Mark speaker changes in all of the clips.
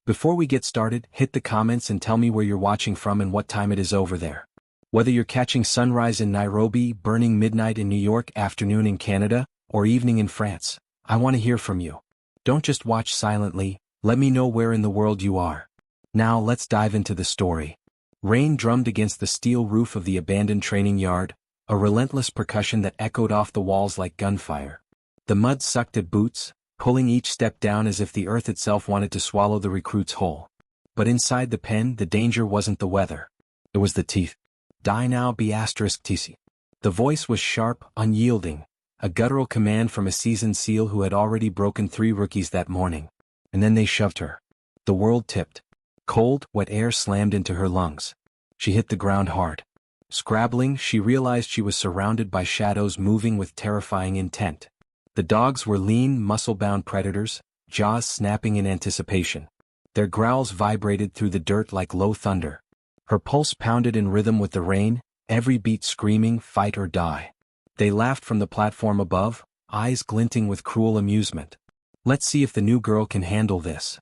Speaker 1: Before we get started, hit the comments and tell me where you're watching from and what time it is over there. Whether you're catching sunrise in Nairobi, burning midnight in New York, afternoon in Canada, or evening in France, I want to hear from you. Don't just watch silently, let me know where in the world you are. Now let's dive into the story. Rain drummed against the steel roof of the abandoned training yard, a relentless percussion that echoed off the walls like gunfire. The mud sucked at boots, pulling each step down as if the earth itself wanted to swallow the recruits whole. But inside the pen, the danger wasn't the weather. It was the teeth. Die now *TC. The voice was sharp, unyielding, a guttural command from a seasoned SEAL who had already broken 3 rookies that morning. And then they shoved her. The world tipped. Cold, wet air slammed into her lungs. She hit the ground hard. Scrabbling, she realized she was surrounded by shadows moving with terrifying intent. The dogs were lean, muscle-bound predators, jaws snapping in anticipation. Their growls vibrated through the dirt like low thunder. Her pulse pounded in rhythm with the rain, every beat screaming, fight or die. They laughed from the platform above, eyes glinting with cruel amusement. Let's see if the new girl can handle this.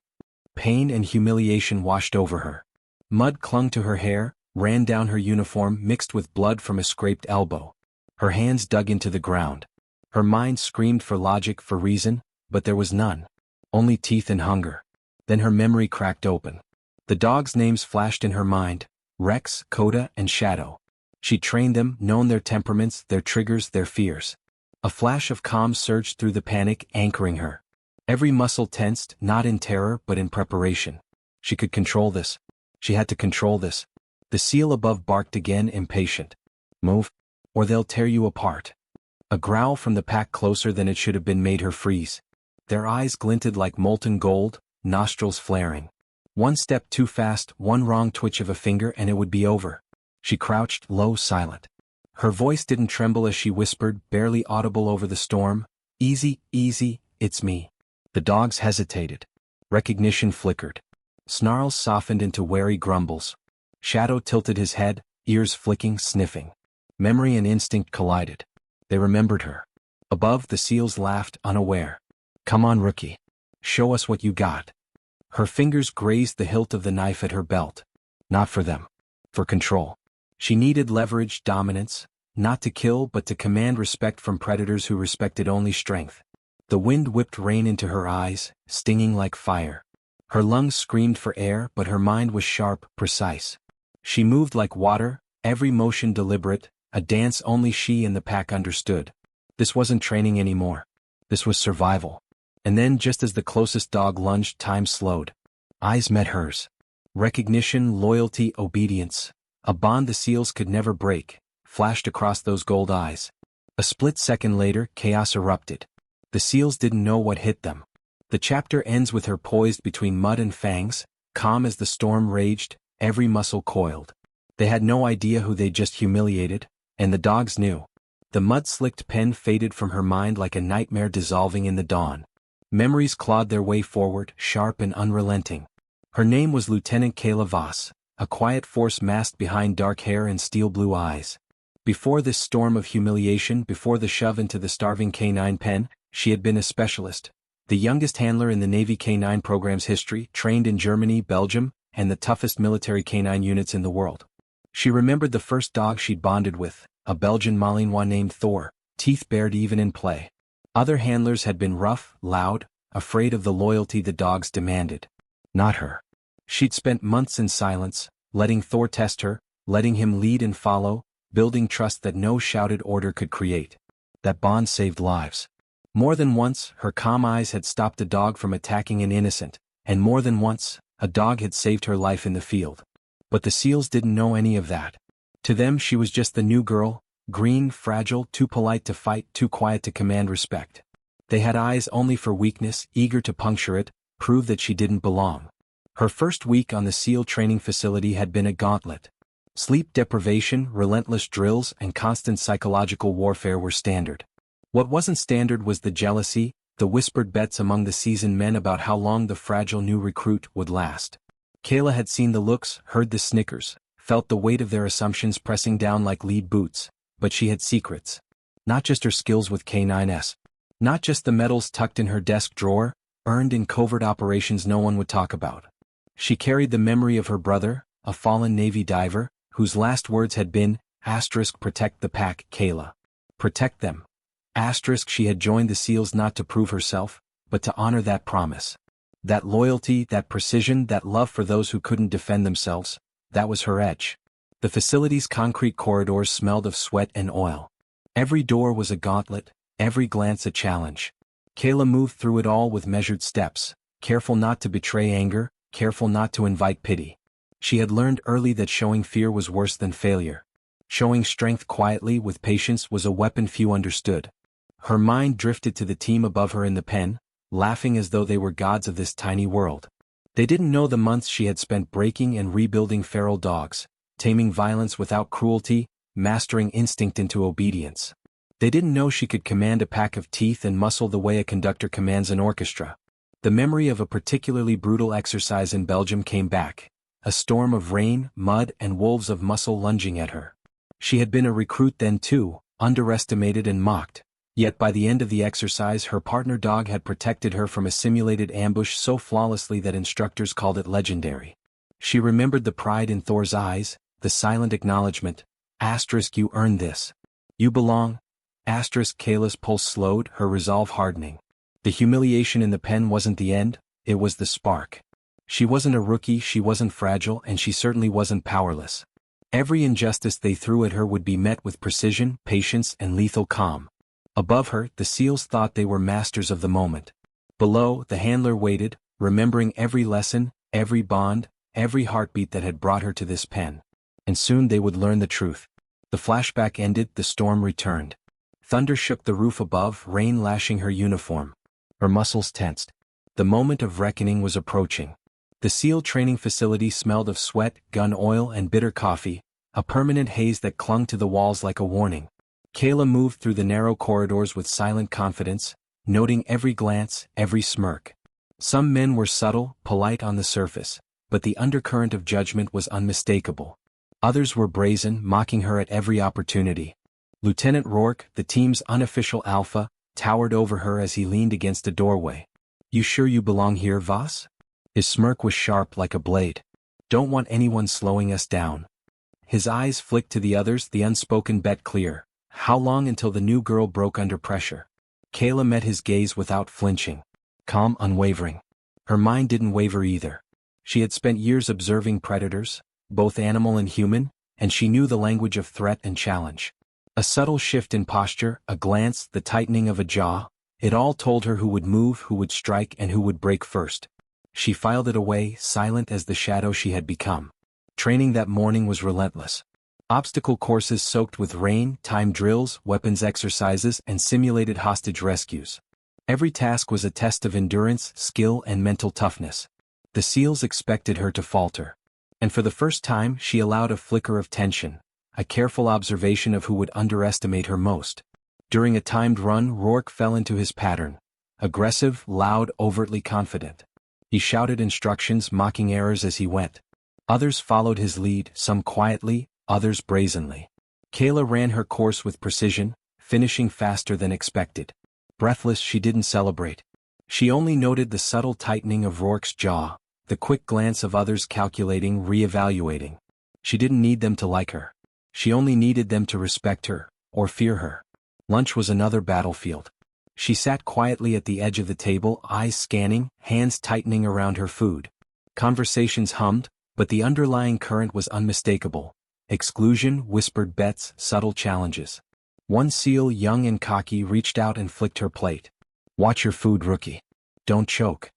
Speaker 1: Pain and humiliation washed over her. Mud clung to her hair, ran down her uniform mixed with blood from a scraped elbow. Her hands dug into the ground. Her mind screamed for logic, for reason, but there was none. Only teeth and hunger. Then her memory cracked open. The dogs' names flashed in her mind: Rex, Coda, and Shadow. She'd trained them, known their temperaments, their triggers, their fears. A flash of calm surged through the panic, anchoring her. Every muscle tensed, not in terror but in preparation. She could control this. She had to control this. The SEAL above barked again, impatient. Move, or they'll tear you apart. A growl from the pack closer than it should have been made her freeze. Their eyes glinted like molten gold, nostrils flaring. One step too fast, one wrong twitch of a finger and it would be over. She crouched, low, silent. Her voice didn't tremble as she whispered, barely audible over the storm, "Easy, easy, it's me." The dogs hesitated. Recognition flickered. Snarls softened into wary grumbles. Shadow tilted his head, ears flicking, sniffing. Memory and instinct collided. They remembered her. Above, the SEALs laughed, unaware. "Come on, rookie. Show us what you got." Her fingers grazed the hilt of the knife at her belt. Not for them. For control. She needed leverage, dominance, not to kill but to command respect from predators who respected only strength. The wind whipped rain into her eyes, stinging like fire. Her lungs screamed for air, but her mind was sharp, precise. She moved like water, every motion deliberate, a dance only she and the pack understood. This wasn't training anymore. This was survival. And then, just as the closest dog lunged, time slowed. Eyes met hers. Recognition, loyalty, obedience, a bond the SEALs could never break, flashed across those gold eyes. A split second later, chaos erupted. The SEALs didn't know what hit them. The chapter ends with her poised between mud and fangs, calm as the storm raged, every muscle coiled. They had no idea who they'd just humiliated, and the dogs knew. The mud-slicked pen faded from her mind like a nightmare dissolving in the dawn. Memories clawed their way forward, sharp and unrelenting. Her name was Lieutenant Kayla Voss, a quiet force masked behind dark hair and steel-blue eyes. Before this storm of humiliation, before the shove into the starving K-9 pen, she had been a specialist. The youngest handler in the Navy K-9 program's history, trained in Germany, Belgium, and the toughest military K-9 units in the world. She remembered the first dog she'd bonded with, a Belgian Malinois named Thor, teeth bared even in play. Other handlers had been rough, loud, afraid of the loyalty the dogs demanded. Not her. She'd spent months in silence, letting Thor test her, letting him lead and follow, building trust that no shouted order could create. That bond saved lives. More than once, her calm eyes had stopped a dog from attacking an innocent, and more than once, a dog had saved her life in the field. But the SEALs didn't know any of that. To them she was just the new girl, green, fragile, too polite to fight, too quiet to command respect. They had eyes only for weakness, eager to puncture it, prove that she didn't belong. Her first week on the SEAL training facility had been a gauntlet. Sleep deprivation, relentless drills, and constant psychological warfare were standard. What wasn't standard was the jealousy, the whispered bets among the seasoned men about how long the fragile new recruit would last. Kayla had seen the looks, heard the snickers, felt the weight of their assumptions pressing down like lead boots, but she had secrets. Not just her skills with K9s. Not just the medals tucked in her desk drawer, earned in covert operations no one would talk about. She carried the memory of her brother, a fallen Navy diver, whose last words had been, "Protect the pack, Kayla. Protect them." She had joined the SEALs not to prove herself, but to honor that promise. That loyalty, that precision, that love for those who couldn't defend themselves, that was her edge. The facility's concrete corridors smelled of sweat and oil. Every door was a gauntlet, every glance a challenge. Kayla moved through it all with measured steps, careful not to betray anger, careful not to invite pity. She had learned early that showing fear was worse than failure. Showing strength quietly with patience was a weapon few understood. Her mind drifted to the team above her in the pen, laughing as though they were gods of this tiny world. They didn't know the months she had spent breaking and rebuilding feral dogs, taming violence without cruelty, mastering instinct into obedience. They didn't know she could command a pack of teeth and muscle the way a conductor commands an orchestra. The memory of a particularly brutal exercise in Belgium came back, a storm of rain, mud, and wolves of muscle lunging at her. She had been a recruit then too, underestimated and mocked. Yet by the end of the exercise her partner dog had protected her from a simulated ambush so flawlessly that instructors called it legendary. She remembered the pride in Thor's eyes, the silent acknowledgement, "You earned this. You belong." Kayla's pulse slowed, her resolve hardening. The humiliation in the pen wasn't the end, it was the spark. She wasn't a rookie, she wasn't fragile, and she certainly wasn't powerless. Every injustice they threw at her would be met with precision, patience, and lethal calm. Above her, the SEALs thought they were masters of the moment. Below, the handler waited, remembering every lesson, every bond, every heartbeat that had brought her to this pen. And soon they would learn the truth. The flashback ended, the storm returned. Thunder shook the roof above, rain lashing her uniform. Her muscles tensed. The moment of reckoning was approaching. The SEAL training facility smelled of sweat, gun oil, and bitter coffee, a permanent haze that clung to the walls like a warning. Kayla moved through the narrow corridors with silent confidence, noting every glance, every smirk. Some men were subtle, polite on the surface, but the undercurrent of judgment was unmistakable. Others were brazen, mocking her at every opportunity. Lieutenant Rourke, the team's unofficial alpha, towered over her as he leaned against a doorway. "You sure you belong here, Voss?" His smirk was sharp like a blade. "Don't want anyone slowing us down." His eyes flicked to the others, the unspoken bet clear. How long until the new girl broke under pressure? Kayla met his gaze without flinching. Calm, unwavering. Her mind didn't waver either. She had spent years observing predators, both animal and human, and she knew the language of threat and challenge. A subtle shift in posture, a glance, the tightening of a jaw, it all told her who would move, who would strike, and who would break first. She filed it away, silent as the shadow she had become. Training that morning was relentless. Obstacle courses soaked with rain, timed drills, weapons exercises, and simulated hostage rescues. Every task was a test of endurance, skill, and mental toughness. The SEALs expected her to falter. And for the first time she allowed a flicker of tension, a careful observation of who would underestimate her most. During a timed run, Rourke fell into his pattern. Aggressive, loud, overtly confident. He shouted instructions, mocking errors as he went. Others followed his lead, some quietly, others brazenly. Kayla ran her course with precision, finishing faster than expected. Breathless, she didn't celebrate. She only noted the subtle tightening of Rourke's jaw, the quick glance of others calculating, re-evaluating. She didn't need them to like her. She only needed them to respect her, or fear her. Lunch was another battlefield. She sat quietly at the edge of the table, eyes scanning, hands tightening around her food. Conversations hummed, but the underlying current was unmistakable. Exclusion, whispered bets, subtle challenges. One SEAL, young and cocky, reached out and flicked her plate. "Watch your food, rookie. Don't choke."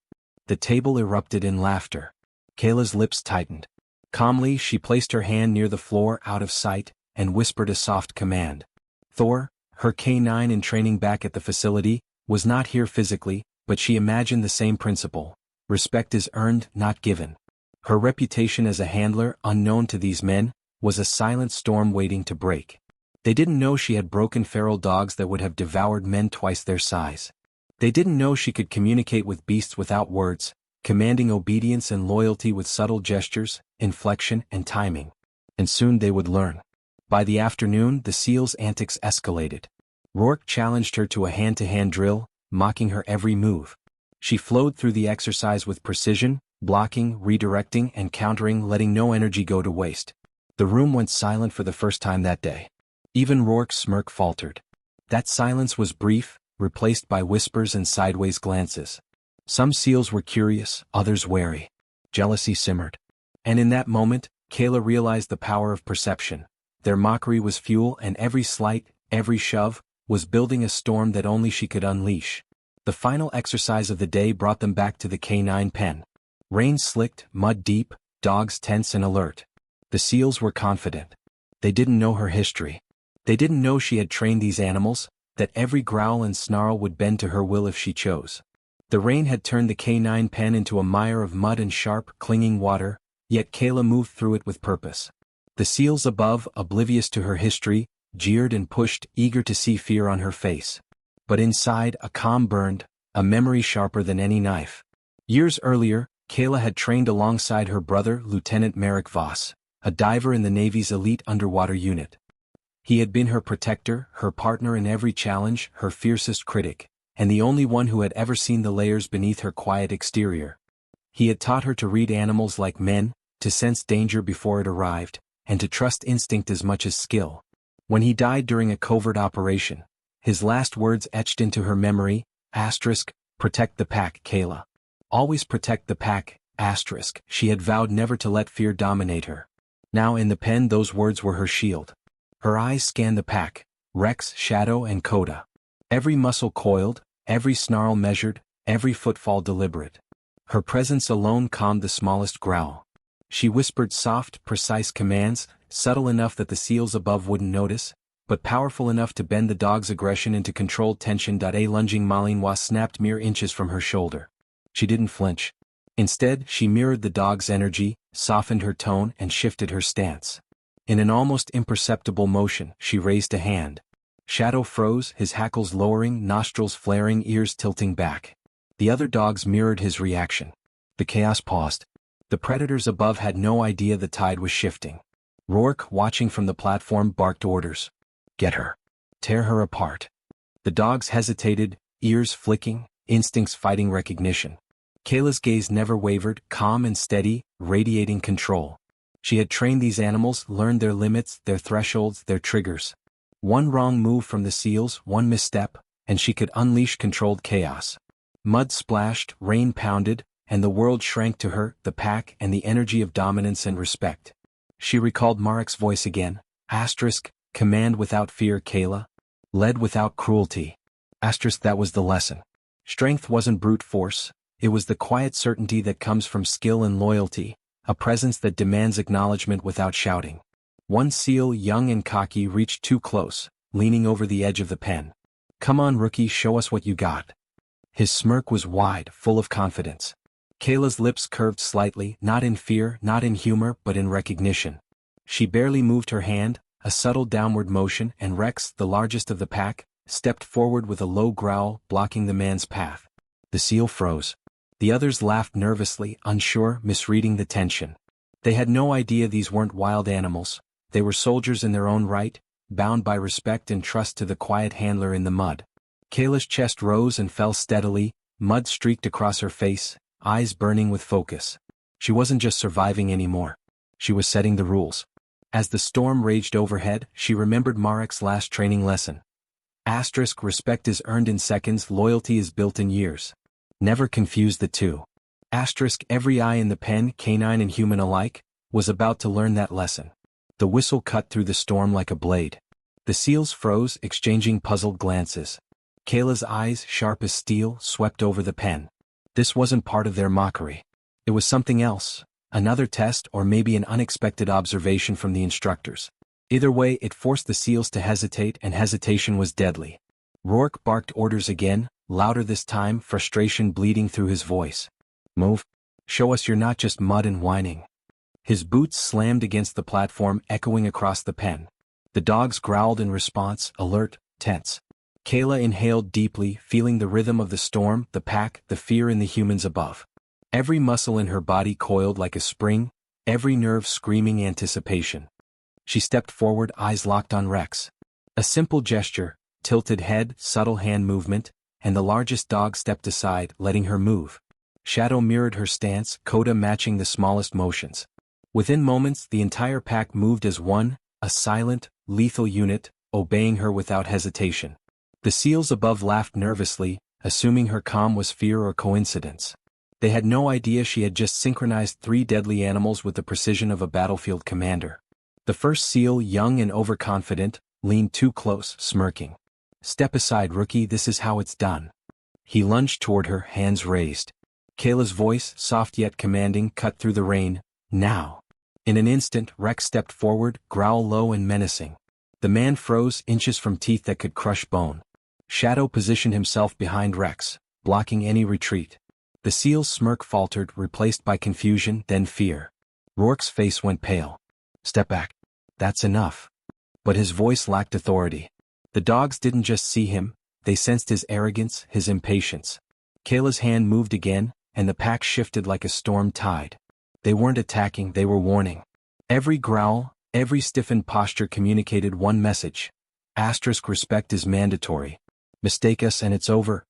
Speaker 1: The table erupted in laughter. Kayla's lips tightened. Calmly, she placed her hand near the floor, out of sight, and whispered a soft command. Thor, her K9 in training back at the facility, was not here physically, but she imagined the same principle. Respect is earned, not given. Her reputation as a handler, unknown to these men, was a silent storm waiting to break. They didn't know she had broken feral dogs that would have devoured men twice their size. They didn't know she could communicate with beasts without words, commanding obedience and loyalty with subtle gestures, inflection, and timing. And soon they would learn. By the afternoon, the SEAL's antics escalated. Rourke challenged her to a hand-to-hand drill, mocking her every move. She flowed through the exercise with precision, blocking, redirecting, and countering, letting no energy go to waste. The room went silent for the first time that day. Even Rourke's smirk faltered. That silence was brief, replaced by whispers and sideways glances. Some seals were curious, others wary. Jealousy simmered. And in that moment, Kayla realized the power of perception. Their mockery was fuel, and every slight, every shove, was building a storm that only she could unleash. The final exercise of the day brought them back to the canine pen. Rain slicked, mud deep, dogs tense and alert. The seals were confident. They didn't know her history. They didn't know she had trained these animals, that every growl and snarl would bend to her will if she chose. The rain had turned the canine pen into a mire of mud and sharp, clinging water, yet Kayla moved through it with purpose. The seals above, oblivious to her history, jeered and pushed, eager to see fear on her face. But inside, a calm burned, a memory sharper than any knife. Years earlier, Kayla had trained alongside her brother, Lieutenant Merrick Voss, a diver in the Navy's elite underwater unit. He had been her protector, her partner in every challenge, her fiercest critic, and the only one who had ever seen the layers beneath her quiet exterior. He had taught her to read animals like men, to sense danger before it arrived, and to trust instinct as much as skill. When he died during a covert operation, his last words etched into her memory, "Protect the pack, Kayla. Always protect the pack, *." She had vowed never to let fear dominate her. Now in the pen those words were her shield. Her eyes scanned the pack, Rex, Shadow and Coda. Every muscle coiled, every snarl measured, every footfall deliberate. Her presence alone calmed the smallest growl. She whispered soft, precise commands, subtle enough that the seals above wouldn't notice, but powerful enough to bend the dog's aggression into controlled tension. A lunging Malinois snapped mere inches from her shoulder. She didn't flinch. Instead, she mirrored the dog's energy, softened her tone and shifted her stance. In an almost imperceptible motion, she raised a hand. Shadow froze, his hackles lowering, nostrils flaring, ears tilting back. The other dogs mirrored his reaction. The chaos paused. The predators above had no idea the tide was shifting. Rourke, watching from the platform, barked orders. "Get her. Tear her apart." The dogs hesitated, ears flicking, instincts fighting recognition. Kayla's gaze never wavered, calm and steady, radiating control. She had trained these animals, learned their limits, their thresholds, their triggers. One wrong move from the seals, one misstep, and she could unleash controlled chaos. Mud splashed, rain pounded, and the world shrank to her, the pack, and the energy of dominance and respect. She recalled Marek's voice again. Command without fear, Kayla. Led without cruelty. That was the lesson. Strength wasn't brute force, it was the quiet certainty that comes from skill and loyalty, a presence that demands acknowledgement without shouting. One seal, young and cocky, reached too close, leaning over the edge of the pen. "Come on, rookie, show us what you got." His smirk was wide, full of confidence. Kayla's lips curved slightly, not in fear, not in humor, but in recognition. She barely moved her hand, a subtle downward motion, and Rex, the largest of the pack, stepped forward with a low growl, blocking the man's path. The seal froze. The others laughed nervously, unsure, misreading the tension. They had no idea these weren't wild animals. They were soldiers in their own right, bound by respect and trust to the quiet handler in the mud. Kayla's chest rose and fell steadily, mud streaked across her face, eyes burning with focus. She wasn't just surviving anymore. She was setting the rules. As the storm raged overhead, she remembered Marek's last training lesson. Respect is earned in seconds, loyalty is built in years. Never confuse the two. Every eye in the pen, canine and human alike, was about to learn that lesson. The whistle cut through the storm like a blade. The seals froze, exchanging puzzled glances. Kayla's eyes, sharp as steel, swept over the pen. This wasn't part of their mockery. It was something else, another test or maybe an unexpected observation from the instructors. Either way, it forced the seals to hesitate, and hesitation was deadly. Rourke barked orders again, louder this time, frustration bleeding through his voice. "Move. Show us you're not just mud and whining." His boots slammed against the platform, echoing across the pen. The dogs growled in response, alert, tense. Kayla inhaled deeply, feeling the rhythm of the storm, the pack, the fear in the humans above. Every muscle in her body coiled like a spring, every nerve screaming anticipation. She stepped forward, eyes locked on Rex. A simple gesture, tilted head, subtle hand movement, and the largest dog stepped aside, letting her move. Shadow mirrored her stance, Coda matching the smallest motions. Within moments, the entire pack moved as one, a silent, lethal unit, obeying her without hesitation. The seals above laughed nervously, assuming her calm was fear or coincidence. They had no idea she had just synchronized 3 deadly animals with the precision of a battlefield commander. The first seal, young and overconfident, leaned too close, smirking. "Step aside, rookie, this is how it's done." He lunged toward her, hands raised. Kayla's voice, soft yet commanding, cut through the rain. "Now." In an instant, Rex stepped forward, growl low and menacing. The man froze, inches from teeth that could crush bone. Shadow positioned himself behind Rex, blocking any retreat. The seal's smirk faltered, replaced by confusion, then fear. Rourke's face went pale. "Step back. That's enough." But his voice lacked authority. The dogs didn't just see him, they sensed his arrogance, his impatience. Kayla's hand moved again, and the pack shifted like a storm tide. They weren't attacking, they were warning. Every growl, every stiffened posture communicated one message. Respect is mandatory. Mistake us and it's over.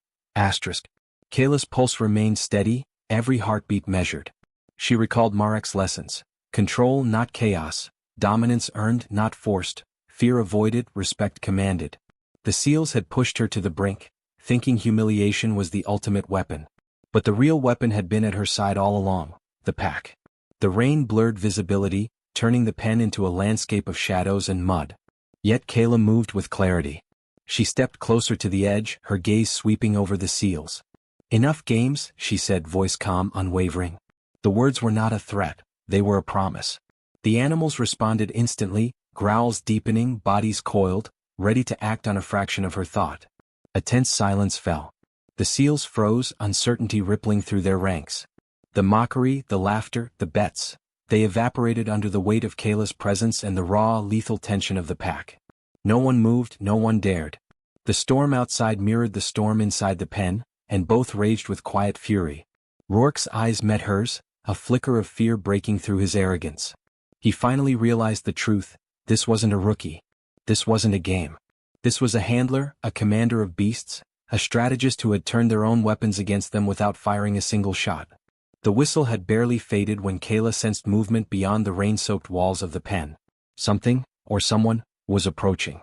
Speaker 1: Kayla's pulse remained steady, every heartbeat measured. She recalled Marek's lessons. Control, not chaos. Dominance earned, not forced. Fear avoided, respect commanded. The seals had pushed her to the brink, thinking humiliation was the ultimate weapon. But the real weapon had been at her side all along, the pack. The rain blurred visibility, turning the pen into a landscape of shadows and mud. Yet Kayla moved with clarity. She stepped closer to the edge, her gaze sweeping over the seals. "Enough games," she said, voice calm, unwavering. The words were not a threat, they were a promise. The animals responded instantly, growls deepening, bodies coiled, ready to act on a fraction of her thought. A tense silence fell. The seals froze, uncertainty rippling through their ranks. The mockery, the laughter, the bets, they evaporated under the weight of Kayla's presence and the raw, lethal tension of the pack. No one moved, no one dared. The storm outside mirrored the storm inside the pen, and both raged with quiet fury. Rourke's eyes met hers, a flicker of fear breaking through his arrogance. He finally realized the truth. This wasn't a rookie. This wasn't a game. This was a handler, a commander of beasts, a strategist who had turned their own weapons against them without firing a single shot. The whistle had barely faded when Kayla sensed movement beyond the rain-soaked walls of the pen. Something, or someone, was approaching.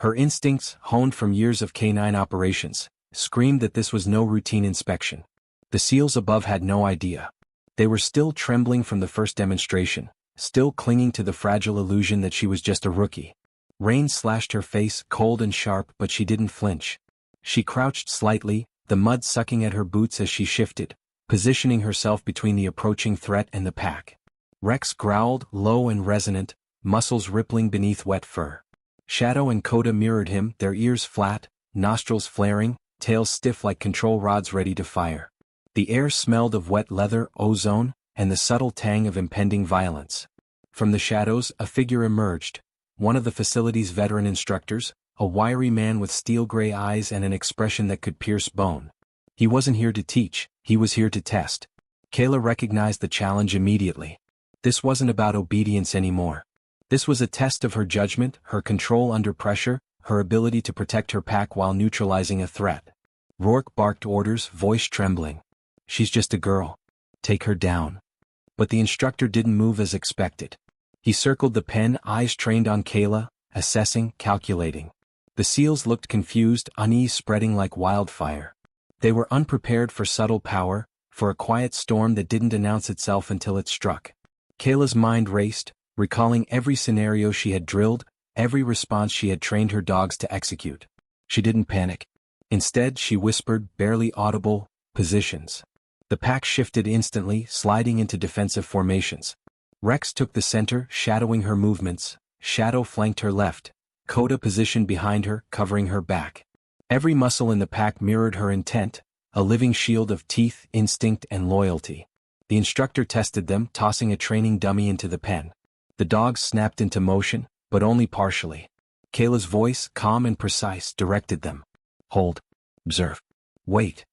Speaker 1: Her instincts, honed from years of canine operations, screamed that this was no routine inspection. The seals above had no idea. They were still trembling from the first demonstration, still clinging to the fragile illusion that she was just a rookie. Rain slashed her face, cold and sharp, but she didn't flinch. She crouched slightly, the mud sucking at her boots as she shifted, positioning herself between the approaching threat and the pack. Rex growled, low and resonant, muscles rippling beneath wet fur. Shadow and Coda mirrored him, their ears flat, nostrils flaring, tails stiff like control rods ready to fire. The air smelled of wet leather, ozone, and the subtle tang of impending violence. From the shadows, a figure emerged, one of the facility's veteran instructors, a wiry man with steel-gray eyes and an expression that could pierce bone. He wasn't here to teach, he was here to test. Kayla recognized the challenge immediately. This wasn't about obedience anymore. This was a test of her judgment, her control under pressure, her ability to protect her pack while neutralizing a threat. Rourke barked orders, voice trembling. "She's just a girl. Take her down." But the instructor didn't move as expected. He circled the pen, eyes trained on Kayla, assessing, calculating. The seals looked confused, unease spreading like wildfire. They were unprepared for subtle power, for a quiet storm that didn't announce itself until it struck. Kayla's mind raced, recalling every scenario she had drilled, every response she had trained her dogs to execute. She didn't panic. Instead, she whispered, barely audible, "Positions." The pack shifted instantly, sliding into defensive formations. Rex took the center, shadowing her movements. Shadow flanked her left. Coda positioned behind her, covering her back. Every muscle in the pack mirrored her intent, a living shield of teeth, instinct, and loyalty. The instructor tested them, tossing a training dummy into the pen. The dogs snapped into motion, but only partially. Kayla's voice, calm and precise, directed them. "Hold. Observe. Wait."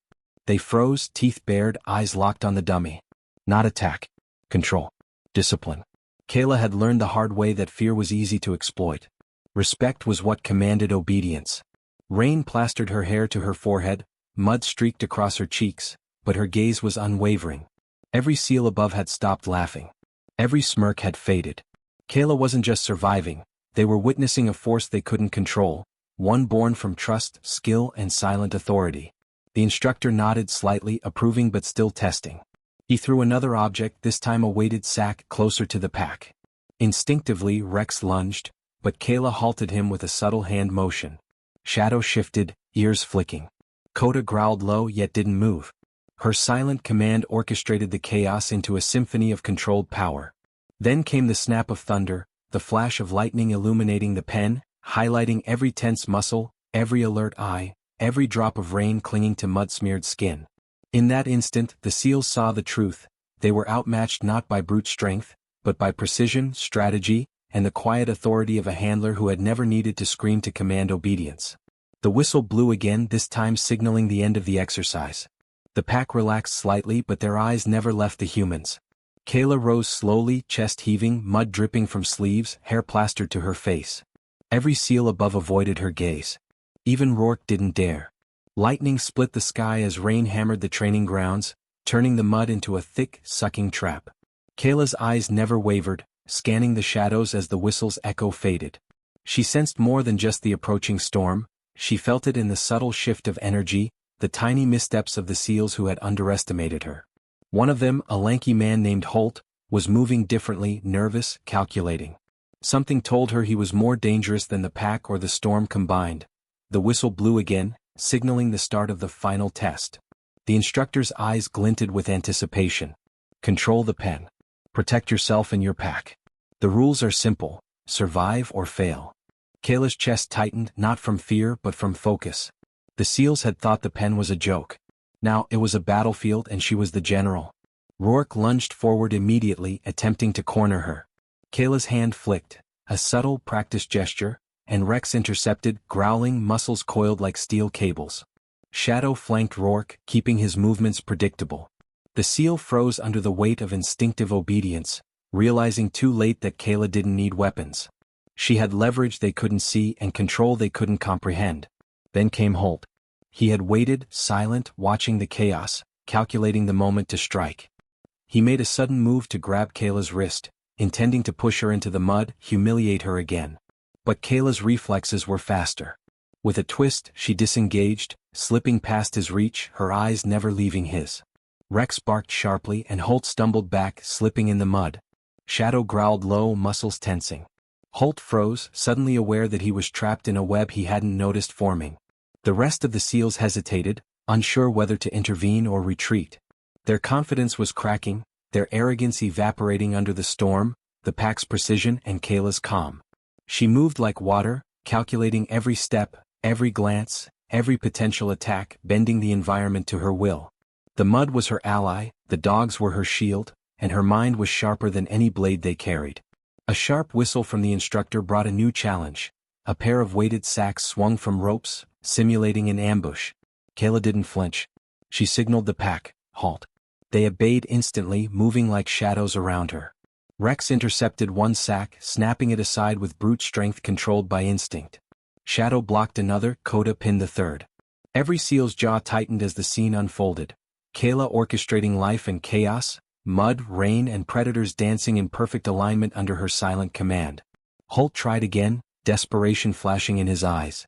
Speaker 1: They froze, teeth bared, eyes locked on the dummy. Not attack. Control. Discipline. Kayla had learned the hard way that fear was easy to exploit. Respect was what commanded obedience. Rain plastered her hair to her forehead, mud streaked across her cheeks, but her gaze was unwavering. Every seal above had stopped laughing. Every smirk had faded. Kayla wasn't just surviving, they were witnessing a force they couldn't control, one born from trust, skill, and silent authority. The instructor nodded slightly, approving but still testing. He threw another object, this time a weighted sack, closer to the pack. Instinctively, Rex lunged, but Kayla halted him with a subtle hand motion. Shadow shifted, ears flicking. Coda growled low yet didn't move. Her silent command orchestrated the chaos into a symphony of controlled power. Then came the snap of thunder, the flash of lightning illuminating the pen, highlighting every tense muscle, every alert eye, every drop of rain clinging to mud-smeared skin. In that instant, the seals saw the truth. They were outmatched not by brute strength, but by precision, strategy, and the quiet authority of a handler who had never needed to scream to command obedience. The whistle blew again, this time signaling the end of the exercise. The pack relaxed slightly, but their eyes never left the humans. Kayla rose slowly, chest heaving, mud dripping from sleeves, hair plastered to her face. Every seal above avoided her gaze. Even Rourke didn't dare. Lightning split the sky as rain hammered the training grounds, turning the mud into a thick, sucking trap. Kayla's eyes never wavered, scanning the shadows as the whistle's echo faded. She sensed more than just the approaching storm, she felt it in the subtle shift of energy, the tiny missteps of the seals who had underestimated her. One of them, a lanky man named Holt, was moving differently, nervous, calculating. Something told her he was more dangerous than the pack or the storm combined. The whistle blew again, signaling the start of the final test. The instructor's eyes glinted with anticipation. Control the pen. Protect yourself and your pack. The rules are simple: survive or fail. Kayla's chest tightened, not from fear but from focus. The seals had thought the pen was a joke. Now it was a battlefield and she was the general. Rourke lunged forward immediately, attempting to corner her. Kayla's hand flicked, a subtle, practiced gesture, and Rex intercepted, growling, muscles coiled like steel cables. Shadow flanked Rourke, keeping his movements predictable. The seal froze under the weight of instinctive obedience, realizing too late that Kayla didn't need weapons. She had leverage they couldn't see and control they couldn't comprehend. Then came Holt. He had waited, silent, watching the chaos, calculating the moment to strike. He made a sudden move to grab Kayla's wrist, intending to push her into the mud, humiliate her again. But Kayla's reflexes were faster. With a twist, she disengaged, slipping past his reach, her eyes never leaving his. Rex barked sharply and Holt stumbled back, slipping in the mud. Shadow growled low, muscles tensing. Holt froze, suddenly aware that he was trapped in a web he hadn't noticed forming. The rest of the seals hesitated, unsure whether to intervene or retreat. Their confidence was cracking, their arrogance evaporating under the storm, the pack's precision and Kayla's calm. She moved like water, calculating every step, every glance, every potential attack, bending the environment to her will. The mud was her ally, the dogs were her shield, and her mind was sharper than any blade they carried. A sharp whistle from the instructor brought a new challenge. A pair of weighted sacks swung from ropes, simulating an ambush. Kayla didn't flinch. She signaled the pack, halt. They obeyed instantly, moving like shadows around her. Rex intercepted one sack, snapping it aside with brute strength controlled by instinct. Shadow blocked another, Coda pinned the third. Every seal's jaw tightened as the scene unfolded. Kayla orchestrating life and chaos, mud, rain, and predators dancing in perfect alignment under her silent command. Holt tried again, desperation flashing in his eyes.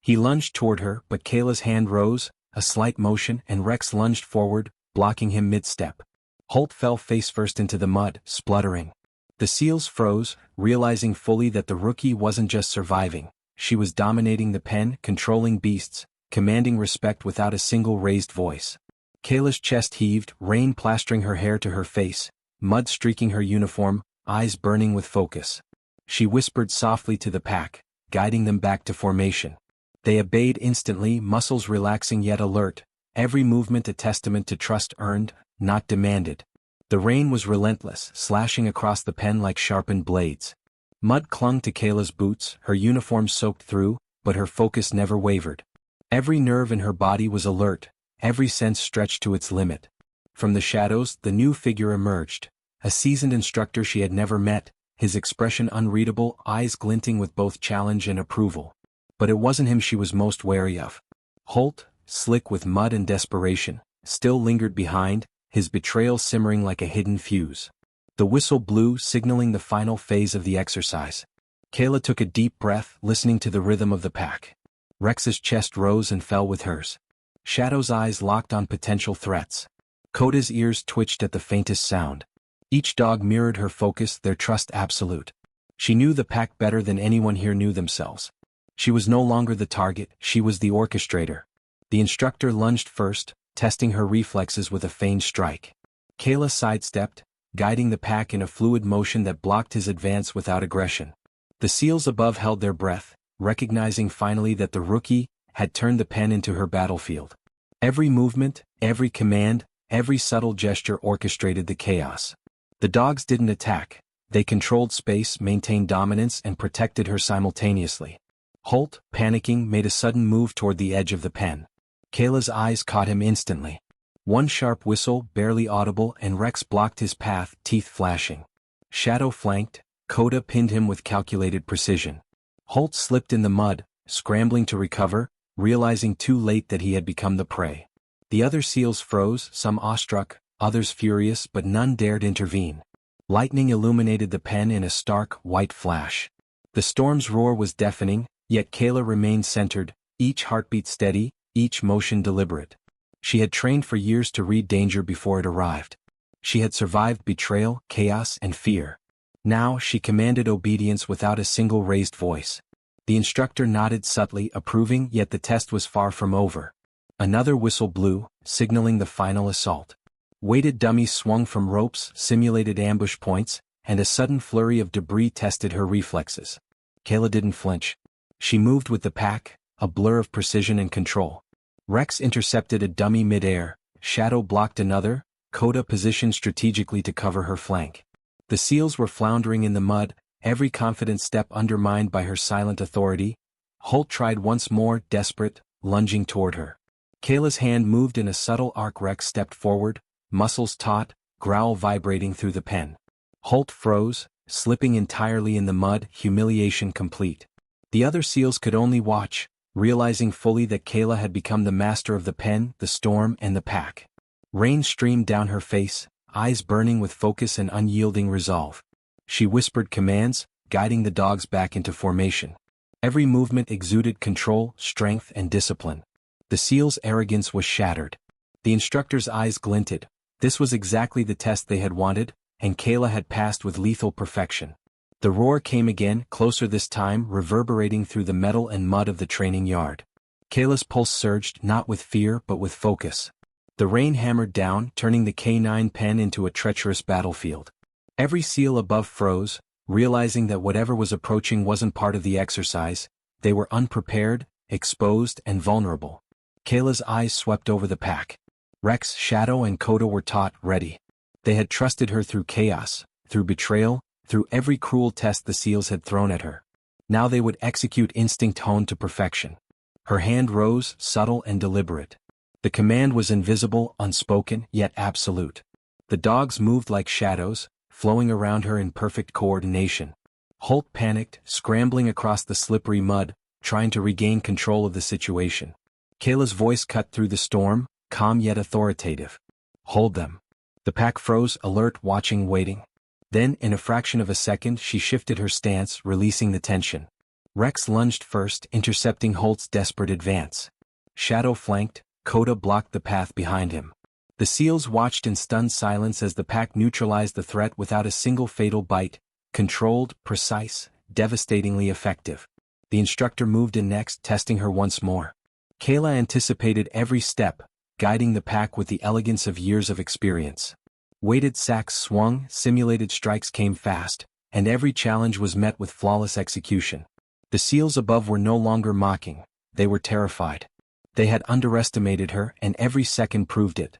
Speaker 1: He lunged toward her, but Kayla's hand rose, a slight motion, and Rex lunged forward, blocking him mid-step. Holt fell face-first into the mud, spluttering. The seals froze, realizing fully that the rookie wasn't just surviving. She was dominating the pen, controlling beasts, commanding respect without a single raised voice. Kayla's chest heaved, rain plastering her hair to her face, mud streaking her uniform, eyes burning with focus. She whispered softly to the pack, guiding them back to formation. They obeyed instantly, muscles relaxing yet alert, every movement a testament to trust earned, not demanded. The rain was relentless, slashing across the pen like sharpened blades. Mud clung to Kayla's boots, her uniform soaked through, but her focus never wavered. Every nerve in her body was alert, every sense stretched to its limit. From the shadows, the new figure emerged, a seasoned instructor she had never met, his expression unreadable, eyes glinting with both challenge and approval. But it wasn't him she was most wary of. Holt, slick with mud and desperation, still lingered behind, his betrayal simmering like a hidden fuse. The whistle blew, signaling the final phase of the exercise. Kayla took a deep breath, listening to the rhythm of the pack. Rex's chest rose and fell with hers. Shadow's eyes locked on potential threats. Coda's ears twitched at the faintest sound. Each dog mirrored her focus, their trust absolute. She knew the pack better than anyone here knew themselves. She was no longer the target, she was the orchestrator. The instructor lunged first, testing her reflexes with a feigned strike. Kayla sidestepped, guiding the pack in a fluid motion that blocked his advance without aggression. The seals above held their breath, recognizing finally that the rookie had turned the pen into her battlefield. Every movement, every command, every subtle gesture orchestrated the chaos. The dogs didn't attack, they controlled space, maintained dominance, and protected her simultaneously. Holt, panicking, made a sudden move toward the edge of the pen. Kayla's eyes caught him instantly. One sharp whistle, barely audible, and Rex blocked his path, teeth flashing. Shadow flanked, Coda pinned him with calculated precision. Holt slipped in the mud, scrambling to recover, realizing too late that he had become the prey. The other seals froze, some awestruck, others furious, but none dared intervene. Lightning illuminated the pen in a stark, white flash. The storm's roar was deafening, yet Kayla remained centered, each heartbeat steady, each motion deliberate. She had trained for years to read danger before it arrived. She had survived betrayal, chaos, and fear. Now she commanded obedience without a single raised voice. The instructor nodded subtly, approving, yet the test was far from over. Another whistle blew, signaling the final assault. Weighted dummies swung from ropes, simulated ambush points, and a sudden flurry of debris tested her reflexes. Kayla didn't flinch. She moved with the pack, a blur of precision and control. Rex intercepted a dummy mid-air, Shadow blocked another, Coda positioned strategically to cover her flank. The seals were floundering in the mud, every confident step undermined by her silent authority. Holt tried once more, desperate, lunging toward her. Kayla's hand moved in a subtle arc. Rex stepped forward, muscles taut, growl vibrating through the pen. Holt froze, slipping entirely in the mud, humiliation complete. The other seals could only watch, realizing fully that Kayla had become the master of the pen, the storm, and the pack. Rain streamed down her face, eyes burning with focus and unyielding resolve. She whispered commands, guiding the dogs back into formation. Every movement exuded control, strength, and discipline. The seals' arrogance was shattered. The instructor's eyes glinted. This was exactly the test they had wanted, and Kayla had passed with lethal perfection. The roar came again, closer this time, reverberating through the metal and mud of the training yard. Kayla's pulse surged, not with fear but with focus. The rain hammered down, turning the K9 pen into a treacherous battlefield. Every seal above froze, realizing that whatever was approaching wasn't part of the exercise. They were unprepared, exposed, and vulnerable. Kayla's eyes swept over the pack. Rex, Shadow, and Coda were taut, ready. They had trusted her through chaos, through betrayal, through every cruel test the seals had thrown at her. Now they would execute instinct honed to perfection. Her hand rose, subtle and deliberate. The command was invisible, unspoken, yet absolute. The dogs moved like shadows, flowing around her in perfect coordination. Holt panicked, scrambling across the slippery mud, trying to regain control of the situation. Kayla's voice cut through the storm, calm yet authoritative. "Hold them." The pack froze, alert, watching, waiting. Then, in a fraction of a second, she shifted her stance, releasing the tension. Rex lunged first, intercepting Holt's desperate advance. Shadow flanked, Coda blocked the path behind him. The seals watched in stunned silence as the pack neutralized the threat without a single fatal bite, controlled, precise, devastatingly effective. The instructor moved in next, testing her once more. Kayla anticipated every step, guiding the pack with the elegance of years of experience. Weighted sacks swung, simulated strikes came fast, and every challenge was met with flawless execution. The seals above were no longer mocking, they were terrified. They had underestimated her, and every second proved it.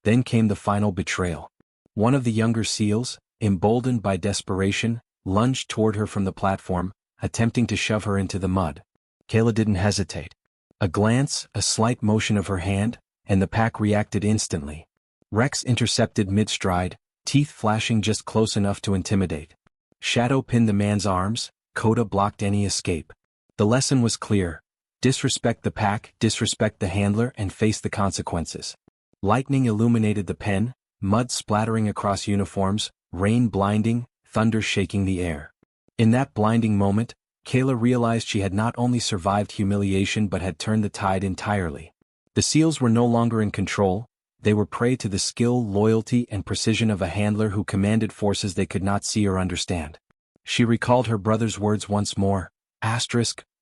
Speaker 1: Then came the final betrayal. One of the younger seals, emboldened by desperation, lunged toward her from the platform, attempting to shove her into the mud. Kayla didn't hesitate. A glance, a slight motion of her hand, and the pack reacted instantly. Rex intercepted mid-stride, teeth flashing just close enough to intimidate. Shadow pinned the man's arms, Coda blocked any escape. The lesson was clear. Disrespect the pack, disrespect the handler, and face the consequences. Lightning illuminated the pen, mud splattering across uniforms, rain blinding, thunder shaking the air. In that blinding moment, Kayla realized she had not only survived humiliation but had turned the tide entirely. The SEALs were no longer in control, they were prey to the skill, loyalty, and precision of a handler who commanded forces they could not see or understand. She recalled her brother's words once more,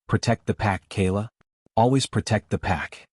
Speaker 1: protect the pack, Kayla. Always protect the pack.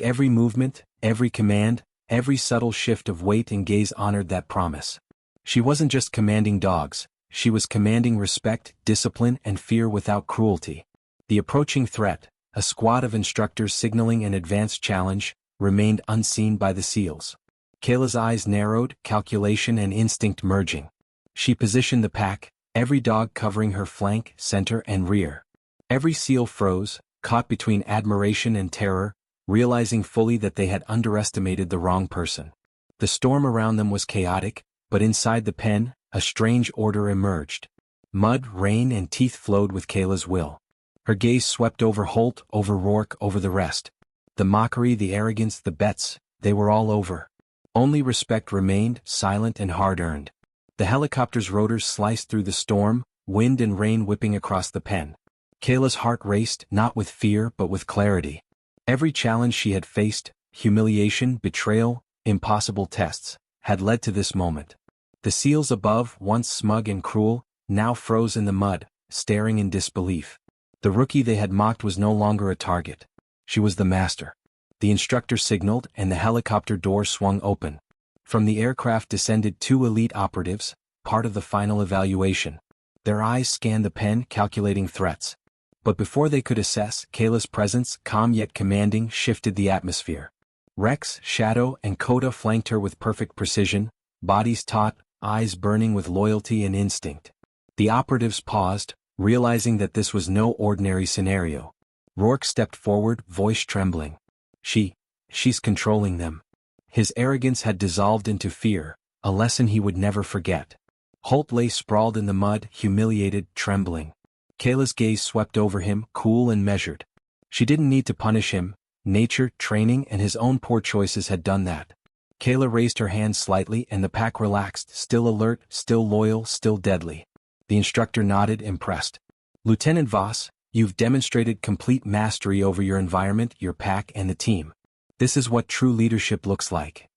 Speaker 1: Every movement, every command, every subtle shift of weight and gaze honored that promise. She wasn't just commanding dogs, she was commanding respect, discipline, and fear without cruelty. The approaching threat, a squad of instructors signaling an advanced challenge, remained unseen by the SEALs. Kayla's eyes narrowed, calculation and instinct merging. She positioned the pack, every dog covering her flank, center, and rear. Every SEAL froze, caught between admiration and terror, realizing fully that they had underestimated the wrong person. The storm around them was chaotic, but inside the pen, a strange order emerged. Mud, rain, and teeth flowed with Kayla's will. Her gaze swept over Holt, over Rourke, over the rest. The mockery, the arrogance, the bets, they were all over. Only respect remained, silent and hard-earned. The helicopter's rotors sliced through the storm, wind and rain whipping across the pen. Kayla's heart raced, not with fear but with clarity. Every challenge she had faced, humiliation, betrayal, impossible tests, had led to this moment. The SEALs above, once smug and cruel, now froze in the mud, staring in disbelief. The rookie they had mocked was no longer a target. She was the master. The instructor signaled and the helicopter door swung open. From the aircraft descended two elite operatives, part of the final evaluation. Their eyes scanned the pen, calculating threats. But before they could assess, Kayla's presence, calm yet commanding, shifted the atmosphere. Rex, Shadow, and Coda flanked her with perfect precision, bodies taut, eyes burning with loyalty and instinct. The operatives paused, realizing that this was no ordinary scenario. Rourke stepped forward, voice trembling. She's controlling them. His arrogance had dissolved into fear, a lesson he would never forget. Holt lay sprawled in the mud, humiliated, trembling. Kayla's gaze swept over him, cool and measured. She didn't need to punish him. Nature, training, and his own poor choices had done that. Kayla raised her hand slightly and the pack relaxed, still alert, still loyal, still deadly. The instructor nodded, impressed. Lieutenant Voss, you've demonstrated complete mastery over your environment, your pack, and the team. This is what true leadership looks like.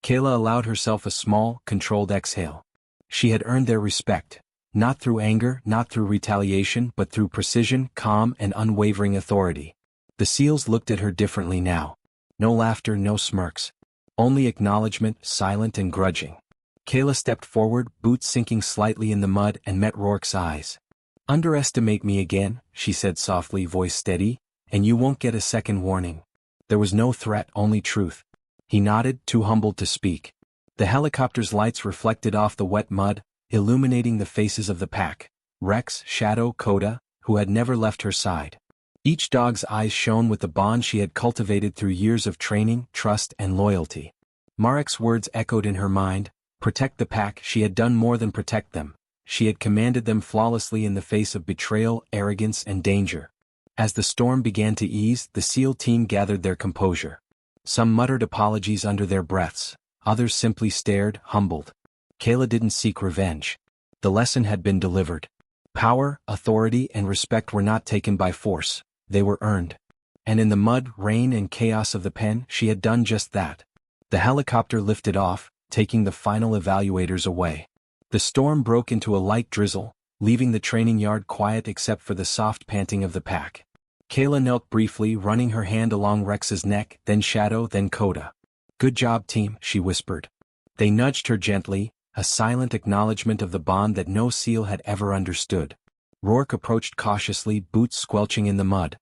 Speaker 1: Kayla allowed herself a small, controlled exhale. She had earned their respect. Not through anger, not through retaliation, but through precision, calm, and unwavering authority. The SEALs looked at her differently now. No laughter, no smirks. Only acknowledgement, silent and grudging. Kayla stepped forward, boots sinking slightly in the mud, and met Rourke's eyes. "Underestimate me again," she said softly, voice steady, "and you won't get a second warning." There was no threat, only truth. He nodded, too humbled to speak. The helicopter's lights reflected off the wet mud, illuminating the faces of the pack. Rex, Shadow, Coda, who had never left her side. Each dog's eyes shone with the bond she had cultivated through years of training, trust, and loyalty. Marek's words echoed in her mind. Protect the pack. She had done more than protect them. She had commanded them flawlessly in the face of betrayal, arrogance, and danger. As the storm began to ease, the SEAL team gathered their composure. Some muttered apologies under their breaths. Others simply stared, humbled. Kayla didn't seek revenge. The lesson had been delivered. Power, authority, and respect were not taken by force. They were earned. And in the mud, rain, and chaos of the pen, she had done just that. The helicopter lifted off, taking the final evaluators away. The storm broke into a light drizzle, leaving the training yard quiet except for the soft panting of the pack. Kayla knelt briefly, running her hand along Rex's neck, then Shadow, then Coda. "Good job, team," she whispered. They nudged her gently, a silent acknowledgement of the bond that no SEAL had ever understood. Rourke approached cautiously, boots squelching in the mud.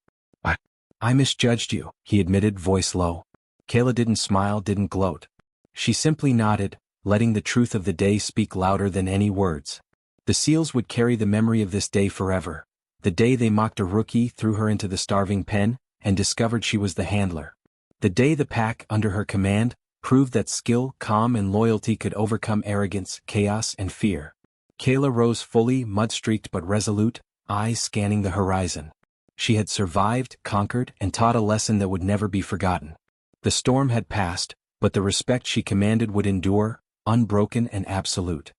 Speaker 1: I misjudged you," he admitted, voice low. Kayla didn't smile, didn't gloat. She simply nodded, letting the truth of the day speak louder than any words. The SEALs would carry the memory of this day forever. The day they mocked a rookie, threw her into the starving pen, and discovered she was the handler. The day the pack, under her command, proved that skill, calm, and loyalty could overcome arrogance, chaos, and fear. Kayla rose fully, mud-streaked but resolute, eyes scanning the horizon. She had survived, conquered, and taught a lesson that would never be forgotten. The storm had passed, but the respect she commanded would endure, unbroken and absolute.